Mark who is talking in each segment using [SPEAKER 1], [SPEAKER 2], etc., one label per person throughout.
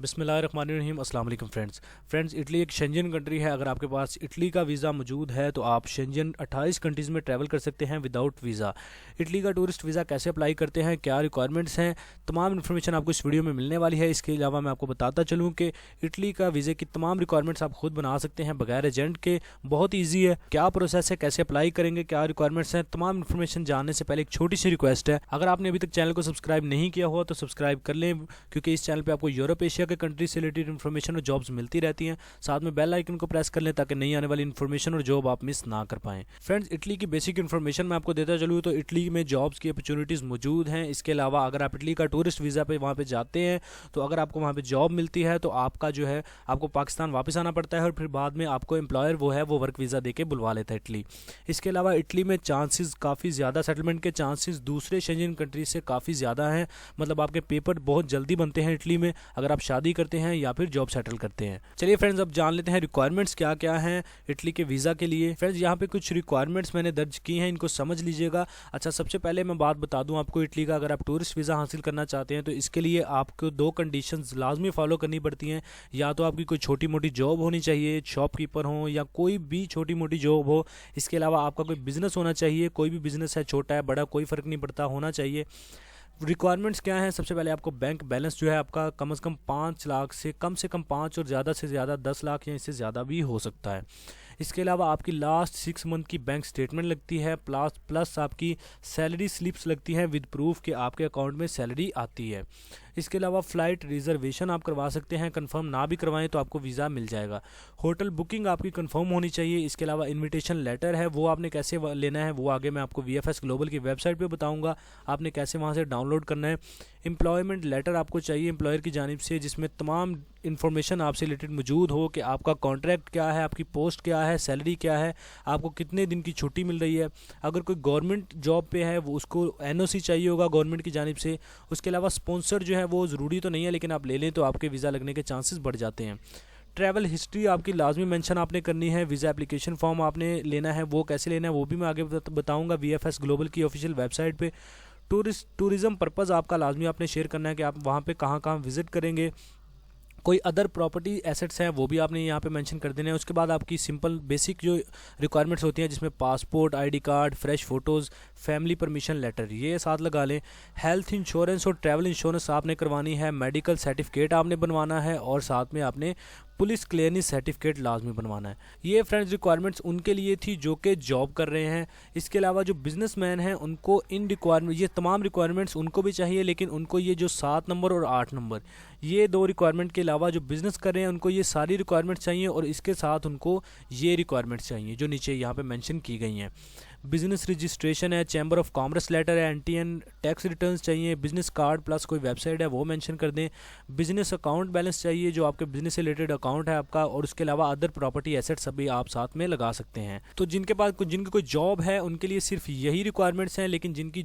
[SPEAKER 1] बिस्मिल्लाहिर्रहमानिर्रहीम। अस्सलाम वालेकुम फ्रेंड्स, इटली एक शेंजन कंट्री है। अगर आपके पास इटली का वीज़ा मौजूद है तो आप शेंजन 28 कंट्रीज़ में ट्रैवल कर सकते हैं विदाउट वीज़ा। इटली का टूरिस्ट वीज़ा कैसे अप्लाई करते हैं, क्या रिक्वायरमेंट्स हैं, तमाम इन्फॉर्मेशन आपको इस वीडियो में मिलने वाली है। इसके अलावा मैं आपको बताता चलूँ कि इटली का वीज़े की तमाम रिक्वायरमेंट्स आप खुद बना सकते हैं बगैर एजेंट के। बहुत ईजी है, क्या प्रोसेस है, कैसे अप्लाई करेंगे, क्या रिक्वायरमेंट्स हैं, तमाम इन्फॉर्मेशन जानने से पहले एक छोटी सी रिक्वेस्ट है, अगर आपने अभी तक चैनल को सब्सक्राइब नहीं किया हुआ तो सब्सक्राइब कर लें, क्योंकि इस चैनल पे आपको यूरोप एशिया के कंट्री से रिलेटेड इन्फॉर्मेशन और जॉब्स मिलती रहती हैं। साथ में बेल आइकन को प्रेस कर लें ताकि नई आने वाली इन्फॉर्मेशन और जॉब आप मिस ना कर पाएं। फ्रेंड्स, इटली की बेसिक इन्फॉर्मेशन मैं आपको देता चलूँ तो इटली में जॉब्स की अपॉर्चुनिटीज़ मौजूद हैं। इसके अलावा अगर आप इटली का टूरिस्ट वीज़ा पे वहाँ पे जाते हैं तो अगर आपको वहाँ पे जॉब मिलती है तो आपका जो है आपको पाकिस्तान वापस आना पड़ता है और फिर बाद में आपको एम्प्लॉयर वो वर्क वीज़ा दे के बुलवा लेता है इटली। इसके अलावा इटली में चांसेस काफ़ी ज़्यादा, सेटलमेंट के चांसेस दूसरे शेंजन कंट्री से काफ़ी ज़्यादा हैं। मतलब आपके पेपर बहुत जल्दी बनते हैं इटली में अगर आप शादी करते हैं या फिर जॉब सेटल करते हैं। चलिए फ्रेंड्स, अब जान लेते हैं रिक्वायरमेंट्स क्या क्या हैं इटली के वीज़ा के लिए। फ्रेंड्स, यहाँ पे कुछ रिक्वायरमेंट्स मैंने दर्ज की हैं, इनको समझ लीजिएगा। अच्छा, सबसे पहले मैं बात बता दूँ आपको, इटली का अगर आप टूरिस्ट वीज़ा हासिल करना चाहते हैं तो इसके लिए आपको 2 कंडीशंस लाजमी फॉलो करनी पड़ती हैं। या तो आपकी कोई छोटी मोटी जॉब होनी चाहिए, शॉपकीपर हो या कोई भी छोटी मोटी जॉब हो। इसके अलावा आपका कोई बिज़नेस होना चाहिए, कोई भी बिज़नेस है, छोटा है बड़ा कोई फ़र्क नहीं पड़ता, होना चाहिए। रिक्वायरमेंट्स क्या हैं? सबसे पहले आपको बैंक बैलेंस जो है आपका कम से कम 5 लाख से कम 5 और ज़्यादा से ज़्यादा 10 लाख या इससे ज़्यादा भी हो सकता है। इसके अलावा आपकी लास्ट 6 मंथ की बैंक स्टेटमेंट लगती है, प्लस आपकी सैलरी स्लिप्स लगती हैं विद प्रूफ कि आपके अकाउंट में सैलरी आती है। इसके अलावा फ़्लाइट रिज़र्वेशन आप करवा सकते हैं, कंफर्म ना भी करवाएं तो आपको वीज़ा मिल जाएगा। होटल बुकिंग आपकी कंफर्म होनी चाहिए। इसके अलावा इनविटेशन लेटर है, वो आपने कैसे लेना है वो आगे मैं आपको VFS ग्लोबल की वेबसाइट पे बताऊंगा, आपने कैसे वहाँ से डाउनलोड करना है। एम्प्लॉयमेंट लेटर आपको चाहिए एम्प्लॉयर की जानिब से, जिसमें तमाम इन्फॉर्मेशन आपसे रिलेटेड मौजूद हो कि आपका कॉन्ट्रैक्ट क्या है, आपकी पोस्ट क्या है, सैलरी क्या है, आपको कितने दिन की छुट्टी मिल रही है। अगर कोई गवर्नमेंट जॉब पे है वो उसको NOC चाहिए होगा गवर्नमेंट की जानिब से। उसके अलावा स्पॉन्सर जो है वो ज़रूरी तो नहीं है, लेकिन आप ले लें तो आपके वीज़ा लगने के चांसेस बढ़ जाते हैं। ट्रैवल हिस्ट्री आपकी लाजमी मेंशन आपने करनी है। वीज़ा एप्लीकेशन फॉर्म आपने लेना है, वो कैसे लेना है वो भी मैं आगे बताऊँगा VFS ग्लोबल की ऑफिशियल वेबसाइट पर। टूरिज़म पर्पज़ आपका लाजमी आपने शेयर करना है कि आप वहाँ पे कहाँ विज़िट करेंगे। कोई अदर प्रॉपर्टी एसेट्स हैं वो भी आपने यहाँ पे मेंशन कर देने हैं। उसके बाद आपकी सिंपल बेसिक जो रिक्वायरमेंट्स होती हैं जिसमें passport, ID card, fresh photos, family permission letter ये साथ लगा लें। हेल्थ इंश्योरेंस और ट्रैवल इंश्योरेंस आपने करवानी है। मेडिकल सर्टिफिकेट आपने बनवाना है और साथ में आपने पुलिस क्लियरेंस सर्टिफिकेट लाजमी बनवाना है। ये फ्रेंड्स रिक्वायरमेंट्स उनके लिए थी जो कि जॉब कर रहे हैं। इसके अलावा जो बिजनेसमैन हैं उनको ये तमाम रिक्वायरमेंट्स उनको भी चाहिए, लेकिन उनको ये जो 7 नंबर और 8 नंबर ये 2 रिक्वायरमेंट के अलावा जो बिज़नेस कर रहे हैं उनको ये सारी रिक्वायरमेंट्स चाहिए और इसके साथ उनको ये रिक्वायरमेंट्स चाहिए जो नीचे यहाँ पे मेंशन की गई हैं। बिज़नेस रजिस्ट्रेशन है, चैम्बर ऑफ कॉमर्स लेटर है, NTN टैक्स रिटर्न्स चाहिए, बिज़नेस कार्ड प्लस कोई वेबसाइट है वो मेंशन कर दें। बिज़नेस अकाउंट बैलेंस चाहिए जो आपके बिज़नेस से रिलेटेड अकाउंट है आपका, और उसके अलावा अदर प्रॉपर्टी एसेट्स अभी आप साथ में लगा सकते हैं। तो जिनकी कोई जॉब है उनके लिए सिर्फ यही रिक्वायरमेंट्स हैं, लेकिन जिनकी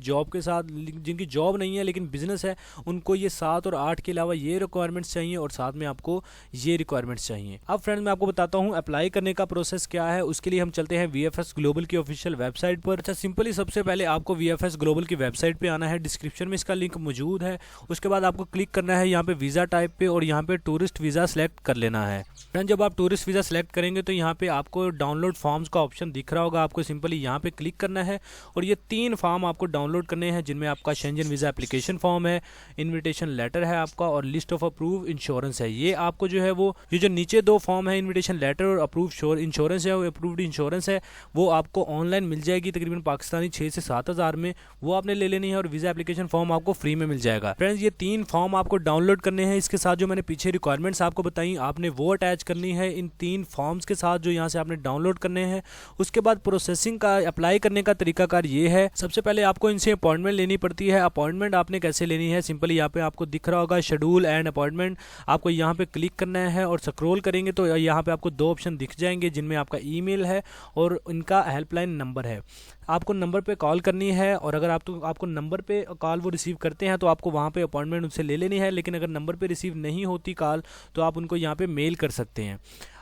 [SPEAKER 1] जॉब नहीं है लेकिन बिज़नेस है उनको ये 7 और 8 के अलावा ये रिक्वायरमेंट्स चाहिए और साथ में आपको ये रिक्वायरमेंट्स चाहिए। अब फ्रेंड मैं आपको बताता हूँ अप्लाई करने का प्रोसेस क्या है। उसके लिए हम चलते हैं VFS ग्लोबल की ऑफिशियल वेबसाइट पर। अच्छा, सिंपली सबसे पहले आपको VFS ग्लोबल की वेबसाइट पे आना है, डिस्क्रिप्शन में इसका लिंक मौजूद है। उसके बाद आपको क्लिक करना है यहाँ पे वीज़ा टाइप पे और यहाँ पे टूरिस्ट वीज़ा सेलेक्ट कर लेना है। फ्रेंड, जब आप टूरिस्ट वीज़ा सेलेक्ट करेंगे तो यहाँ पे आपको डाउनलोड फॉर्म्स का ऑप्शन दिख रहा होगा, आपको सिंपली यहाँ पे क्लिक करना है और ये 3 फॉर्म आपको डाउनलोड करने हैं, जिनमें आपका शेंजन वीज़ा एप्लीकेशन फॉर्म है, इन्विटेशन लेटर है आपका और लिस्ट ऑफ अप्रूव इंश्योरेंस है। ये आपको जो है वो ये जो नीचे 2 फॉर्म है, इन्विटेशन लेटर और अप्रूव इंश्योरेंस है, अप्रूव्ड इंश्योरेंस है, वो आपको ऑनलाइन मिल जाएगी तकरीबन पाकिस्तानी 6 से 7 हज़ार में, वो आपने ले लेनी है और वीज़ा एप्लीकेशन फॉर्म आपको फ्री में मिल जाएगा। फ्रेंड्स, ये 3 फॉर्म आपको डाउनलोड करने हैं। इसके साथ जो मैंने पीछे रिक्वायरमेंट्स आपको बताई आपने वो अटैच करनी है इन 3 फॉर्म्स के साथ जो यहाँ से आपने डाउनलोड करने हैं। उसके बाद प्रोसेसिंग का अप्लाई करने का तरीकाकार ये है, सबसे पहले आपको इनसे अपॉइंटमेंट लेनी पड़ती है। अपॉइंटमेंट आपने कैसे लेनी है, सिंपली यहाँ पे आपको दिख रहा होगा शेड्यूल एंड अपॉइंटमेंट, आपको यहाँ पे क्लिक करना है और स्क्रॉल करेंगे तो यहाँ पे आपको 2 ऑप्शन दिख जाएंगे जिनमें आपका ईमेल है और इनका हेल्पलाइन नंबर है। आपको नंबर पे कॉल करनी है और अगर आपको नंबर पे कॉल वो रिसीव करते हैं तो आपको वहाँ पे अपॉइंटमेंट उनसे ले लेनी है, लेकिन अगर नंबर पे रिसीव नहीं होती कॉल तो आप उनको यहाँ पे मेल कर सकते हैं।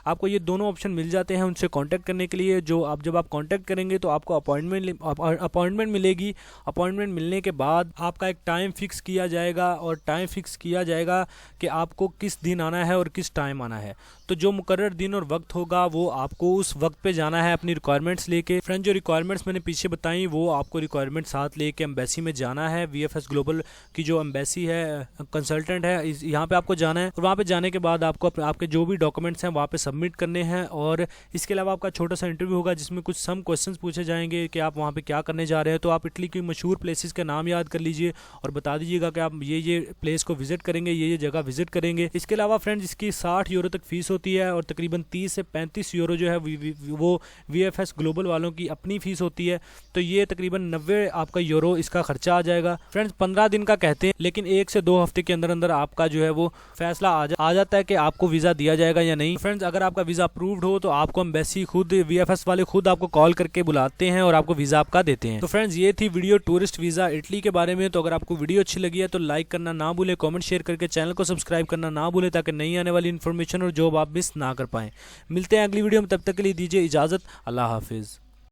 [SPEAKER 1] आपको ये दोनों ऑप्शन मिल जाते हैं उनसे कांटेक्ट करने के लिए। जो आप जब आप कांटेक्ट करेंगे तो आपको अपॉइंटमेंट मिलेगी। अपॉइंटमेंट मिलने के बाद आपका एक टाइम फिक्स किया जाएगा और टाइम फिक्स किया जाएगा कि आपको किस दिन आना है और किस टाइम आना है। तो जो मुकर्रर दिन और वक्त होगा वो आपको उस वक्त पे जाना है अपनी रिक्वायरमेंट्स लेके। फ्रेंड जो रिक्वायरमेंट्स मैंने पीछे बताई वो आपको रिक्वायरमेंट साथ लेके एम्बेसी में जाना है। VFS ग्लोबल की जो एम्बेसी है, कंसल्टेंट है, यहाँ पे आपको जाना है और वहाँ पे जाने के बाद आपको आपके जो भी डॉक्यूमेंट्स हैं वहाँ पे सबमिट करने हैं। और इसके अलावा आपका छोटा सा इंटरव्यू होगा जिसमें कुछ सम क्वेश्चंस पूछे जाएंगे कि आप वहाँ पे क्या करने जा रहे हैं। तो आप इटली की मशहूर प्लेसेस के नाम याद कर लीजिए और बता दीजिएगा कि आप ये प्लेस को विजिट करेंगे, ये जगह विजिट करेंगे। इसके अलावा फ्रेंड्स इसकी 60 यूरो तक फीस होती है और तकरीबन 30 से 35 यूरो जो है वो VFS ग्लोबल वालों की अपनी फीस होती है। तो ये तकरीबन 90 आपका यूरो इसका खर्चा आ जाएगा। फ्रेंड्स 15 दिन का कहते हैं, लेकिन 1 से 2 हफ्ते के अंदर अंदर आपका जो है वो फैसला आ जाता है कि आपको वीज़ा दिया जाएगा या नहीं। फ्रेंड्स अगर आपका वीज़ा अप्रूव्ड हो तो आपको एम्बेसी खुद, VFS वाले खुद आपको कॉल करके बुलाते हैं और आपको वीज़ा आपका देते हैं। तो फ्रेंड्स ये थी वीडियो टूरिस्ट वीज़ा इटली के बारे में। तो अगर आपको वीडियो अच्छी लगी है तो लाइक करना ना भूलें, कमेंट शेयर करके चैनल को सब्सक्राइब करना ना भूलें ताकि नई आने वाली इन्फॉर्मेशन और जॉब आप मिस ना कर पाएं। मिलते हैं अगली वीडियो में, तब तक के लिए दीजिए इजाज़त। अल्लाह हाफिज़।